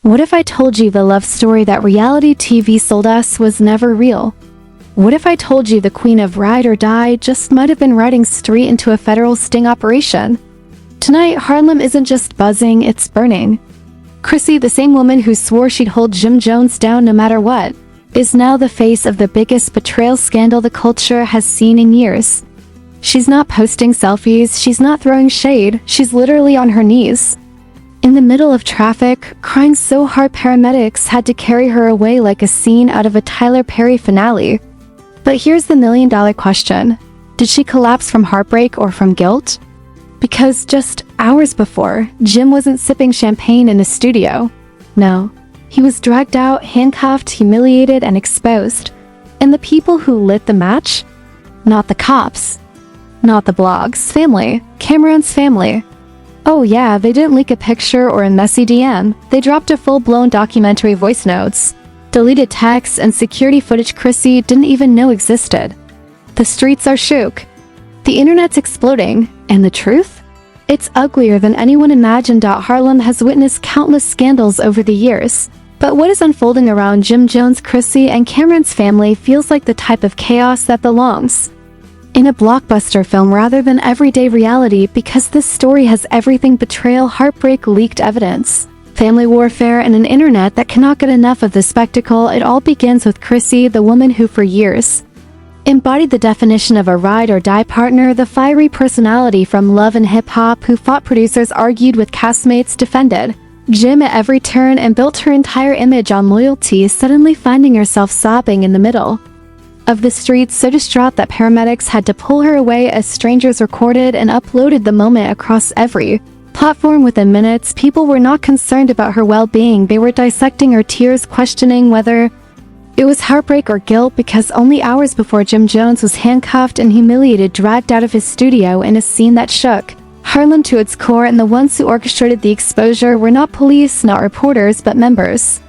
What if I told you the love story that reality TV sold us was never real? What if I told you the queen of ride or die just might have been riding straight into a federal sting operation? Tonight, Harlem isn't just buzzing, it's burning. Chrissy, the same woman who swore she'd hold Jim Jones down no matter what, is now the face of the biggest betrayal scandal the culture has seen in years. She's not posting selfies, she's not throwing shade, she's literally on her knees. In the middle of traffic, crying so hard paramedics had to carry her away like a scene out of a Tyler Perry finale. But here's the million-dollar question. Did she collapse from heartbreak or from guilt? Because just hours before, Jim wasn't sipping champagne in a studio. No, he was dragged out, handcuffed, humiliated, and exposed. And the people who lit the match? Not the cops. Not the blogs. Family. Cameron's family. Oh yeah, they didn't leak a picture or a messy DM. They dropped a full-blown documentary voice notes, deleted texts, and security footage Chrissy didn't even know existed. The streets are shook. The internet's exploding. And the truth? It's uglier than anyone imagined. Harlem has witnessed countless scandals over the years. But what is unfolding around Jim Jones, Chrissy, and Cameron's family feels like the type of chaos that belongs in a blockbuster film rather than everyday reality, because this story has everything: betrayal, heartbreak, leaked evidence, family warfare, and an internet that cannot get enough of the spectacle. It all begins with Chrissy, the woman who for years embodied the definition of a ride-or-die partner, the fiery personality from Love and Hip Hop who fought producers, argued with castmates, defended Jim at every turn, and built her entire image on loyalty, suddenly finding herself sobbing in the middle of the streets, so distraught that paramedics had to pull her away as strangers recorded and uploaded the moment across every platform within minutes. People were not concerned about her well-being, they were dissecting her tears, questioning whether it was heartbreak or guilt, because only hours before Jim Jones was handcuffed and humiliated, dragged out of his studio in a scene that shook Harlem to its core, and the ones who orchestrated the exposure were not police, not reporters, but members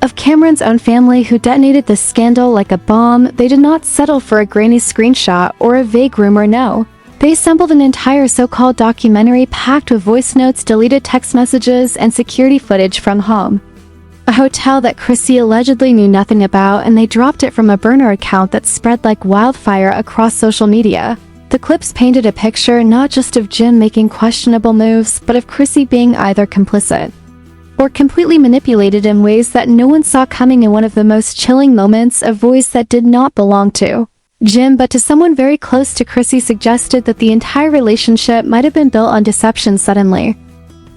of Cameron's own family who detonated the scandal like a bomb. They did not settle for a grainy screenshot or a vague rumor, no. They assembled an entire so-called documentary packed with voice notes, deleted text messages, and security footage from home, a hotel that Chrissy allegedly knew nothing about, and they dropped it from a burner account that spread like wildfire across social media. The clips painted a picture not just of Jim making questionable moves, but of Chrissy being either complicit or completely manipulated in ways that no one saw coming. In one of the most chilling moments, a voice that did not belong to Jim but to someone very close to Chrissy suggested that the entire relationship might have been built on deception. Suddenly,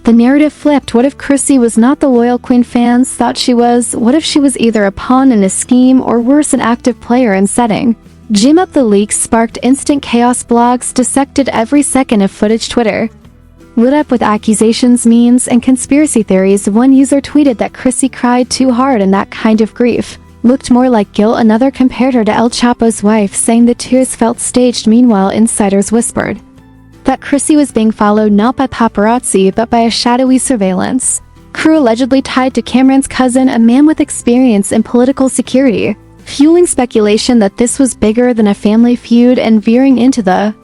the narrative flipped. What if Chrissy was not the loyal queen fans thought she was? What if she was either a pawn in a scheme, or worse, an active player in setting Jim up? The leaks sparked instant chaos. Blogs dissected every second of footage. Twitter lit up with accusations, memes, and conspiracy theories. One user tweeted that Chrissy cried too hard and that kind of grief looked more like guilt. Another compared her to El Chapo's wife, saying the tears felt staged. Meanwhile, insiders whispered that Chrissy was being followed not by paparazzi but by a shadowy surveillance crew allegedly tied to Cameron's cousin, a man with experience in political security, fueling speculation that this was bigger than a family feud and veering into the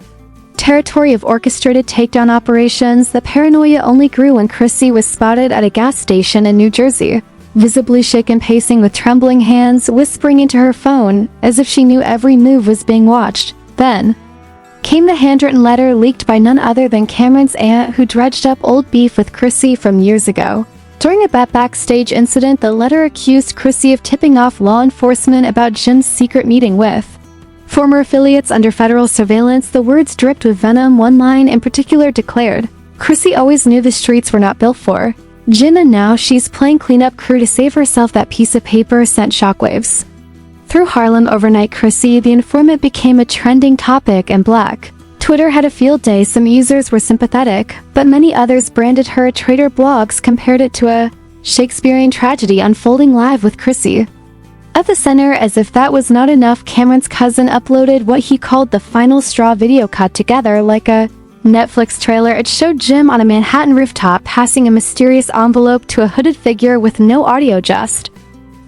territory of orchestrated takedown operations. The paranoia only grew when Chrissy was spotted at a gas station in New Jersey, visibly shaken, pacing with trembling hands, whispering into her phone as if she knew every move was being watched. Then came the handwritten letter leaked by none other than Cameron's aunt, who dredged up old beef with Chrissy from years ago. During a backstage incident, the letter accused Chrissy of tipping off law enforcement about Jim's secret meeting with former affiliates under federal surveillance. The words dripped with venom. One line in particular declared, "Chrissy always knew the streets were not built for Jim, and now she's playing cleanup crew to save herself." That piece of paper sent shockwaves through Harlem overnight. Chrissy, the informant, became a trending topic, and Black Twitter had a field day. Some users were sympathetic, but many others branded her a traitor. Blogs compared it to a Shakespearean tragedy unfolding live with Chrissy at the center. As if that was not enough, Cameron's cousin uploaded what he called the final straw video, cut together like a Netflix trailer. It showed Jim on a Manhattan rooftop passing a mysterious envelope to a hooded figure with no audio, just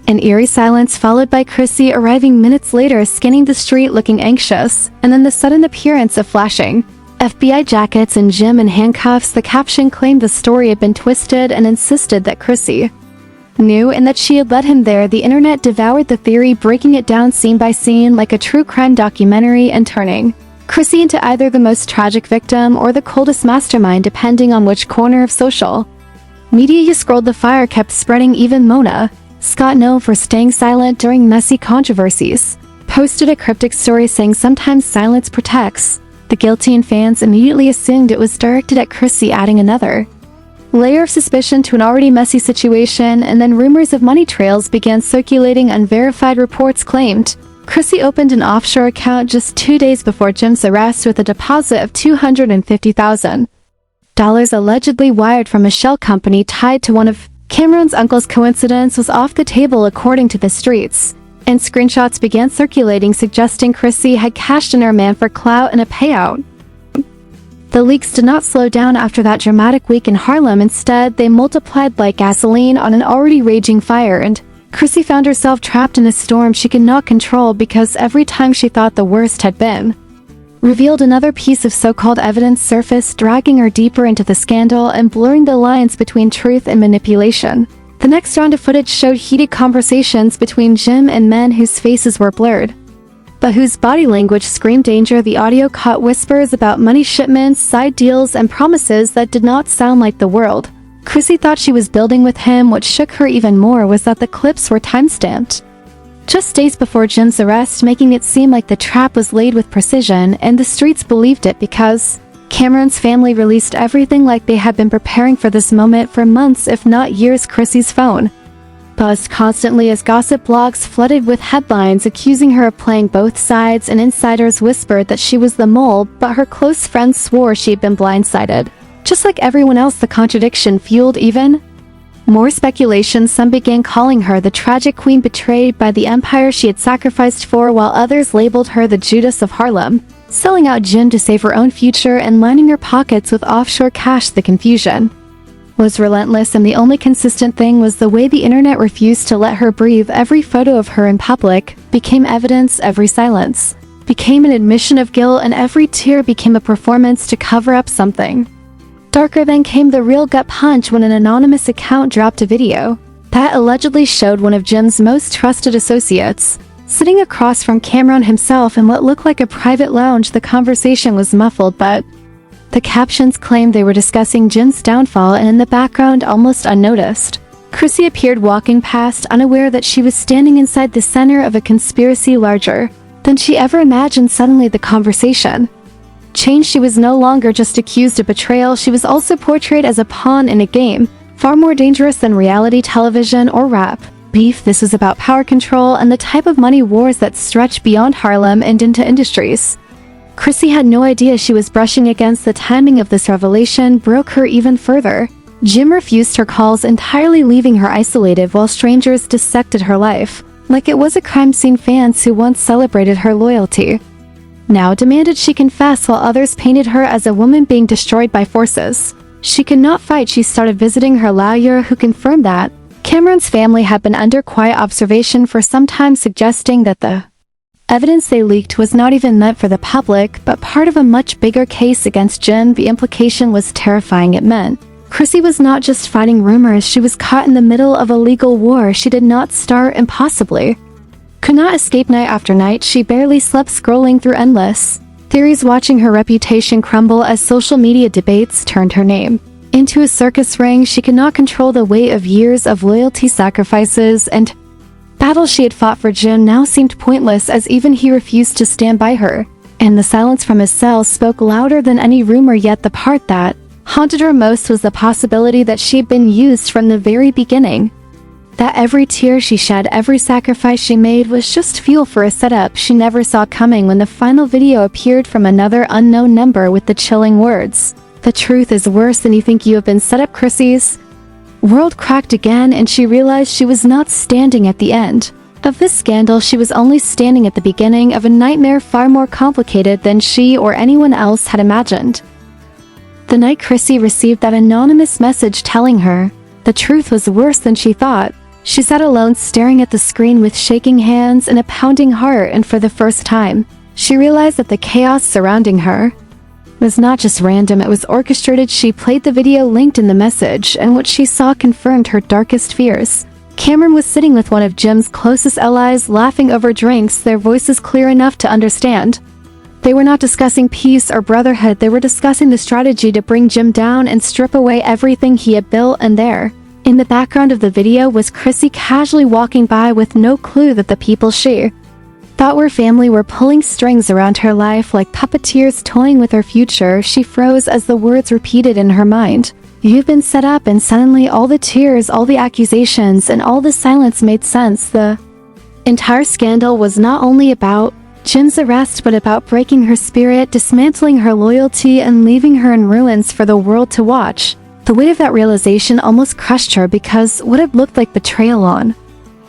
an eerie silence, followed by Chrissy arriving minutes later, scanning the street looking anxious, and then the sudden appearance of flashing FBI jackets and Jim in handcuffs. The caption claimed the story had been twisted and insisted that Chrissy knew and that she had led him there. The internet devoured the theory, breaking it down scene by scene like a true crime documentary and turning Chrissy into either the most tragic victim or the coldest mastermind, depending on which corner of social media you scrolled. The fire kept spreading. Even Mona Scott, known for staying silent during messy controversies, posted a cryptic story saying sometimes silence protects the guilty, and fans immediately assumed it was directed at Chrissy, adding another layer of suspicion to an already messy situation. And then rumors of money trails began circulating. Unverified reports claimed Chrissy opened an offshore account just 2 days before Jim's arrest with a deposit of $250,000 allegedly wired from a shell company tied to one of Cameron's uncles. Coincidence was off the table according to the streets, and screenshots began circulating suggesting Chrissy had cashed in her man for clout and a payout. The leaks did not slow down after that dramatic week in Harlem. Instead, they multiplied like gasoline on an already raging fire, and Chrissy found herself trapped in a storm she could not control because every time she thought the worst had been revealed, another piece of so-called evidence surfaced, dragging her deeper into the scandal and blurring the lines between truth and manipulation. The next round of footage showed heated conversations between Jim and men whose faces were blurred, but whose body language screamed danger. The audio caught whispers about money shipments, side deals, and promises that did not sound like the world Chrissy thought she was building with him. What shook her even more was that the clips were timestamped just days before Jim's arrest, making it seem like the trap was laid with precision, and the streets believed it because Cameron's family released everything like they had been preparing for this moment for months, if not years. Chrissy's phone buzzed constantly as gossip blogs flooded with headlines accusing her of playing both sides, and insiders whispered that she was the mole, but her close friends swore she had been blindsided. Just like everyone else, the contradiction fueled even more speculation. Some began calling her the tragic queen betrayed by the empire she had sacrificed for, while others labeled her the Judas of Harlem, selling out Jim to save her own future and lining her pockets with offshore cash. The confusion was relentless, and the only consistent thing was the way the internet refused to let her breathe. Every photo of her in public became evidence, every silence became an admission of guilt, and every tear became a performance to cover up something darker. Then came the real gut punch when an anonymous account dropped a video that allegedly showed one of Jim's most trusted associates sitting across from Cameron himself in what looked like a private lounge. The conversation was muffled, but the captions claimed they were discussing Jim's downfall, and in the background, almost unnoticed, Chrissy appeared walking past, unaware that she was standing inside the center of a conspiracy larger than she ever imagined. Suddenly the conversation changed. She was no longer just accused of betrayal, she was also portrayed as a pawn in a game, far more dangerous than reality television or rap beef. This is about power control and the type of money wars that stretch beyond Harlem and into industries Chrissy had no idea she was brushing against. The timing of this revelation broke her even further. Jim refused her calls entirely, leaving her isolated while strangers dissected her life like it was a crime scene. Fans who once celebrated her loyalty now demanded she confess, while others painted her as a woman being destroyed by forces she could not fight. She started visiting her lawyer, who confirmed that Cameron's family had been under quiet observation for some time, suggesting that the evidence they leaked was not even meant for the public, but part of a much bigger case against Jim. The implication was terrifying. It meant Chrissy was not just fighting rumors, she was caught in the middle of a legal war she did not start and possibly could not escape. Night after night, she barely slept, scrolling through endless theories, watching her reputation crumble as social media debates turned her name into a circus ring. She could not control the weight of years of loyalty, sacrifices, and battles she had fought for Jim now seemed pointless, as even he refused to stand by her, and the silence from his cell spoke louder than any rumor. Yet the part that haunted her most was the possibility that she had been used from the very beginning, that every tear she shed, every sacrifice she made was just fuel for a setup she never saw coming. When the final video appeared from another unknown number with the chilling words, "The truth is worse than you think, you have been set up," Chrissy's world cracked again, and she realized she was not standing at the end of this scandal. She was only standing at the beginning of a nightmare far more complicated than she or anyone else had imagined. The night Chrissy received that anonymous message telling her the truth was worse than she thought, she sat alone, staring at the screen with shaking hands and a pounding heart, and for the first time, she realized that the chaos surrounding her was not just random, it was orchestrated. She played the video linked in the message, and what she saw confirmed her darkest fears. Cameron was sitting with one of Jim's closest allies, laughing over drinks, their voices clear enough to understand. They were not discussing peace or brotherhood, they were discussing the strategy to bring Jim down and strip away everything he had built. And there, in the background of the video, was Chrissy casually walking by with no clue that the people she thought were family were pulling strings around her life like puppeteers toying with her future. She froze as the words repeated in her mind. You've been set up, and suddenly all the tears, all the accusations, and all the silence made sense. The entire scandal was not only about Jim's arrest, but about breaking her spirit, dismantling her loyalty, and leaving her in ruins for the world to watch. The weight of that realization almost crushed her, because what had looked like betrayal on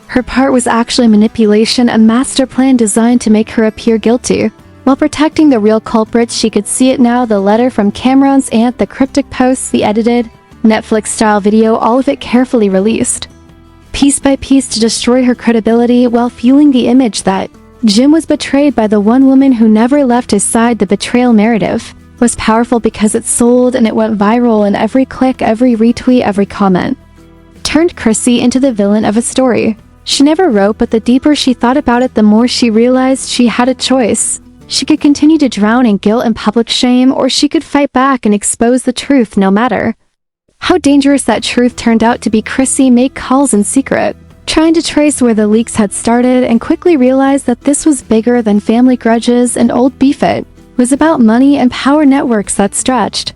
her part was actually manipulation, a master plan designed to make her appear guilty, while protecting the real culprits. She could see it now: the letter from Cameron's aunt, the cryptic posts, the edited, Netflix-style video, all of it carefully released, piece by piece, to destroy her credibility while fueling the image that Jim was betrayed by the one woman who never left his side. The betrayal narrative was powerful because it sold, and it went viral, and every click, every retweet, every comment turned Chrissy into the villain of a story she never wrote. But the deeper she thought about it, the more she realized she had a choice. She could continue to drown in guilt and public shame, or she could fight back and expose the truth no matter how dangerous that truth turned out to be. Chrissy made calls in secret, trying to trace where the leaks had started, and quickly realized that this was bigger than family grudges and old beef. It was about money and power networks that stretched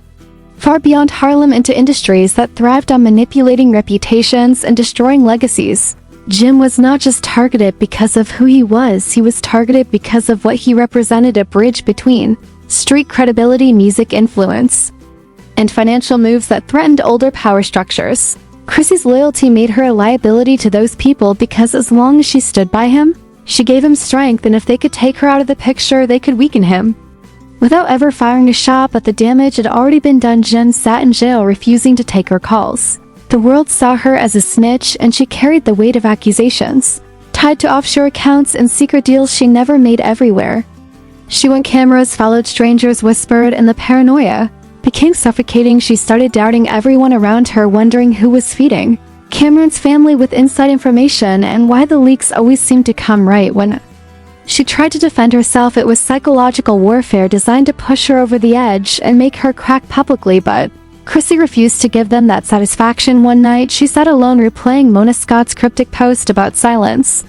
far beyond Harlem into industries that thrived on manipulating reputations and destroying legacies. Jim was not just targeted because of who he was targeted because of what he represented: a bridge between street credibility, music influence, and financial moves that threatened older power structures. Chrissy's loyalty made her a liability to those people, because as long as she stood by him, she gave him strength, and if they could take her out of the picture, they could weaken him. Without ever firing a shot, but the damage had already been done. Jen sat in jail, refusing to take her calls. The world saw her as a snitch, and she carried the weight of accusations, tied to offshore accounts and secret deals she never made everywhere. She went cameras, followed strangers, whispered, and the paranoia became suffocating. She started doubting everyone around her, wondering who was feeding Cameron's family with inside information, and why the leaks always seemed to come right when she tried to defend herself. It was psychological warfare designed to push her over the edge and make her crack publicly, but Chrissy refused to give them that satisfaction. One night, she sat alone replaying Mona Scott's cryptic post about silence,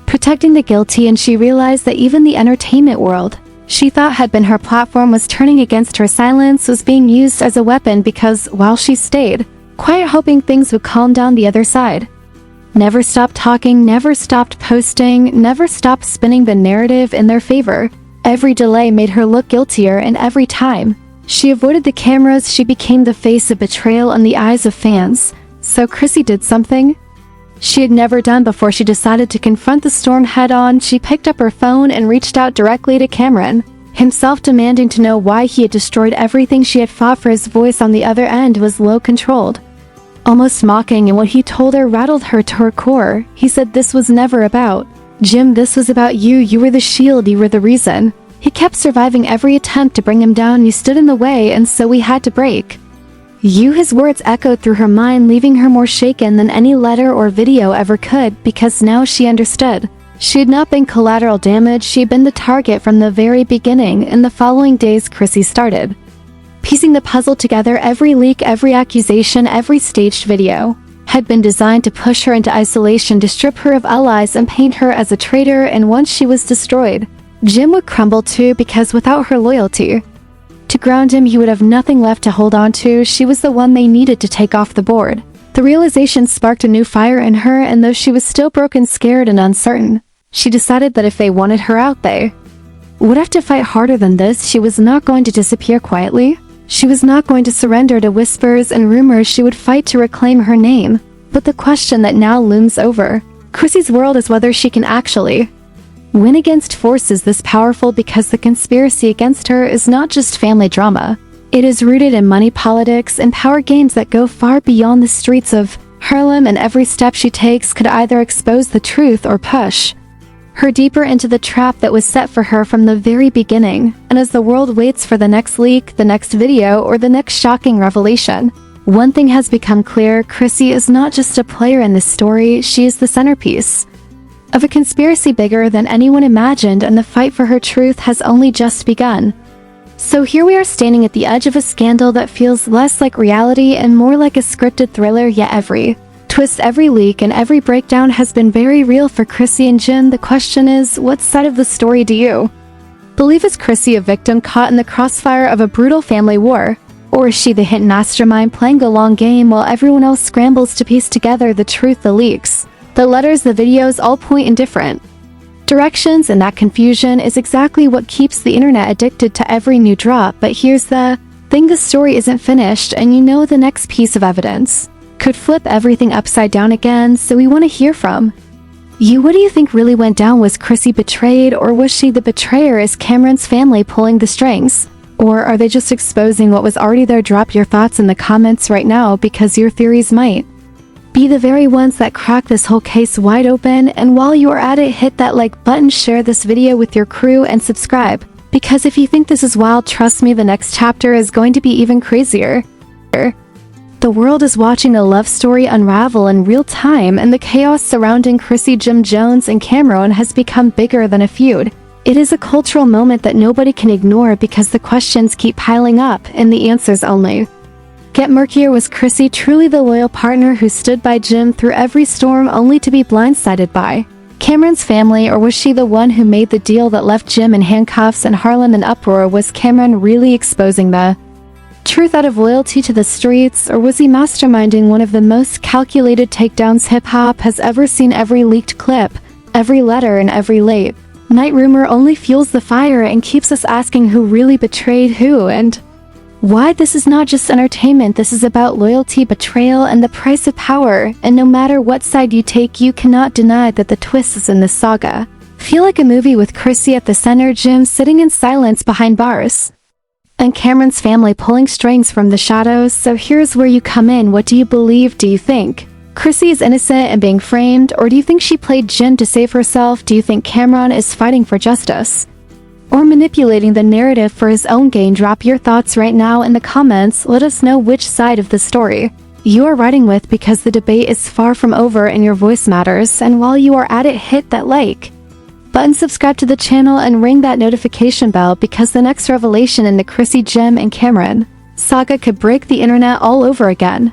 protecting the guilty, and she realized that even the entertainment world she thought had been her platform was turning against her. Silence was being used as a weapon, because while she stayed quiet, hoping things would calm down, the other side never stopped talking, never stopped posting, never stopped spinning the narrative in their favor. Every delay made her look guiltier, and every time she avoided the cameras, she became the face of betrayal in the eyes of fans. So Chrissy did something she had never done before. She decided to confront the storm head-on. She picked up her phone and reached out directly to Cameron himself, demanding to know why he had destroyed everything she had fought for. His voice on the other end was low, controlled, almost mocking, and what he told her rattled her to her core. He said, "This was never about Jim, this was about you. You were the shield, you were the reason. He kept surviving every attempt to bring him down. You stood in the way, and so we had to break you." His words echoed through her mind, leaving her more shaken than any letter or video ever could, because now she understood. She had not been collateral damage, she had been the target from the very beginning. In the following days, Chrissy started piecing the puzzle together. Every leak, every accusation, every staged video had been designed to push her into isolation, to strip her of allies and paint her as a traitor. And once she was destroyed, Jim would crumble too, because without her loyalty to ground him, he would have nothing left to hold on to. She was the one they needed to take off the board. The realization sparked a new fire in her, and though she was still broken, scared, and uncertain, she decided that if they wanted her out, they would have to fight harder than this. She was not going to disappear quietly. She was not going to surrender to whispers and rumors. She would fight to reclaim her name. But the question that now looms over Chrissy's world is whether she can actually win against forces this powerful, because the conspiracy against her is not just family drama. It is rooted in money, politics, and power games that go far beyond the streets of Harlem, and every step she takes could either expose the truth or push her deeper into the trap that was set for her from the very beginning. And as the world waits for the next leak, the next video, or the next shocking revelation, One thing has become clear: Chrissy is not just a player in this story, she is the centerpiece of a conspiracy bigger than anyone imagined, and the fight for her truth has only just begun. So here we are, standing at the edge of a scandal that feels less like reality and more like a scripted thriller, yet every twist, every leak, and every breakdown has been very real for Chrissy and Jim. The question is, what side of the story do you believe? Is Chrissy a victim caught in the crossfire of a brutal family war? Or is she the hidden mastermind playing a long game while everyone else scrambles to piece together the truth? The leaks, the letters, the videos all point in different directions, and that confusion is exactly what keeps the internet addicted to every new drop. But here's the thing: the story isn't finished, and you know the next piece of evidence could flip everything upside down again. So we want to hear from you. What do you think really went down? Was Chrissy betrayed, or was she the betrayer? Is Cameron's family pulling the strings, or are they just exposing what was already there? Drop your thoughts in the comments right now, because your theories might be the very ones that crack this whole case wide open. And while you are at it, hit that like button, share this video with your crew, and subscribe, because if you think this is wild, trust me, the next chapter is going to be even crazier. The world is watching a love story unravel in real time, and the chaos surrounding Chrissy, Jim Jones, and Cameron has become bigger than a feud. It is a cultural moment that nobody can ignore, because the questions keep piling up and the answers only get murkier. Was Chrissy truly the loyal partner who stood by Jim through every storm, only to be blindsided by Cameron's family? Or was she the one who made the deal that left Jim in handcuffs and Harlan in uproar? Was Cameron really exposing the truth out of loyalty to the streets, or was he masterminding one of the most calculated takedowns hip-hop has ever seen? Every leaked clip, every letter, and every late night rumor only fuels the fire and keeps us asking who really betrayed who and why. This is not just entertainment, this is about loyalty, betrayal, and the price of power. And no matter what side you take, you cannot deny that the twists in this saga feel like a movie, with Chrissy at the center, Jim sitting in silence behind bars, and Cameron's family pulling strings from the shadows. So here's where you come in. What do you believe? Do you think Chrissy is innocent and being framed, or do you think she played Jim to save herself? Do you think Cameron is fighting for justice, or manipulating the narrative for his own gain? Drop your thoughts right now in the comments. Let us know which side of the story you are riding with, because the debate is far from over and your voice matters. And while you are at it, hit that like button, subscribe to the channel, and ring that notification bell, because the next revelation in the Chrissy, Jim, and Cameron saga could break the internet all over again.